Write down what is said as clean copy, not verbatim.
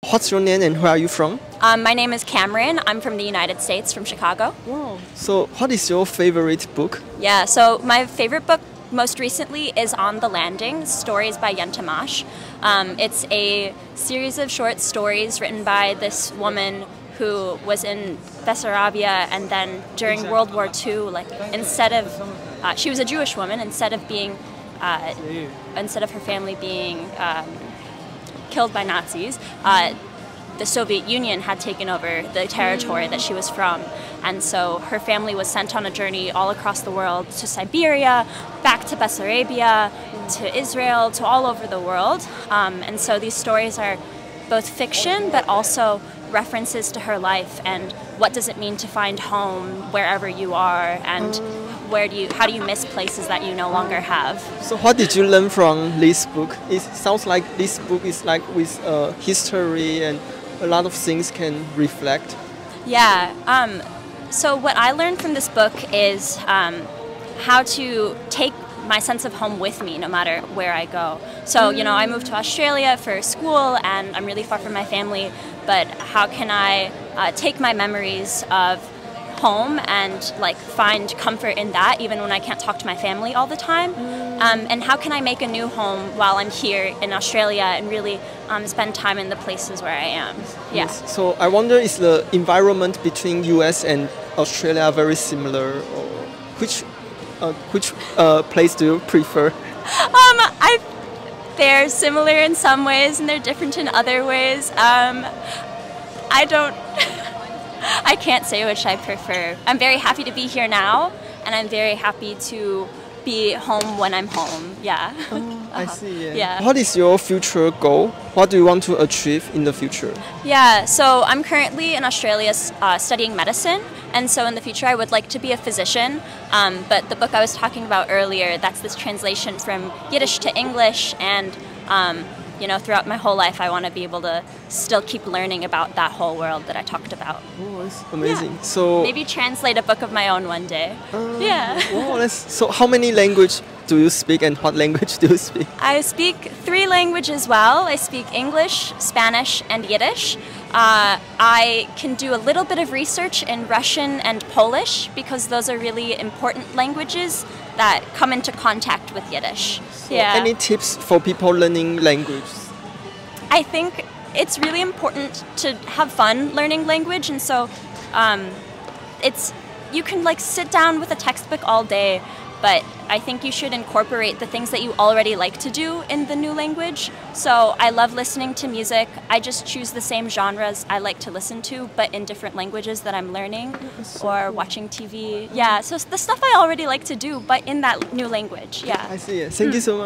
What's your name and where are you from? My name is Cameron. I'm from the United States, from Chicago. Wow. So what is your favorite book? Yeah, so my favorite book most recently is On the Landing, Stories by Yentamash. It's a series of short stories written by this woman who was in Bessarabia, and then during World War II, she was a Jewish woman, instead of her family being killed by Nazis, the Soviet Union had taken over the territory that she was from, and so her family was sent on a journey all across the world, to Siberia, back to Bessarabia, to Israel, to all over the world. And so these stories are both fiction but also references to her life and what does it mean to find home wherever you are, and how do you miss places that you no longer have. So what did you learn from this book? It sounds like this book is like with history and a lot of things can reflect. Yeah, so what I learned from this book is how to take my sense of home with me no matter where I go. So, I moved to Australia for school and I'm really far from my family, but how can I take my memories of home and find comfort in that even when I can't talk to my family all the time? And how can I make a new home while I'm here in Australia and really spend time in the places where I am? Yeah. Yes. So I wonder, is the environment between US and Australia very similar, or which place do you prefer? They're similar in some ways and they're different in other ways. I can't say which I prefer. I'm very happy to be here now, and I'm very happy to be home when I'm home. Yeah. I see. Yeah. What is your future goal? What do you want to achieve in the future? Yeah, so I'm currently in Australia studying medicine, and so in the future I would like to be a physician. But the book I was talking about earlier, that's this translation from Yiddish to English, and throughout my whole life I want to be able to still keep learning about that whole world that I talked about. Oh, that's amazing. Yeah. So maybe translate a book of my own one day. Yeah. Oh, so how many languages do you speak, and what language do you speak? I speak 3 languages well. I speak English, Spanish, and Yiddish. I can do a little bit of research in Russian and Polish because those are really important languages that come into contact with Yiddish. So any tips for people learning languages? I think it's really important to have fun learning language, and so you can sit down with a textbook all day, but I think you should incorporate the things that you already like to do in the new language. So I love listening to music. I just choose the same genres I like to listen to, but in different languages that I'm learning, or watching TV. Yeah, so the stuff I already like to do, but in that new language. Yeah. I see. Thank you so much.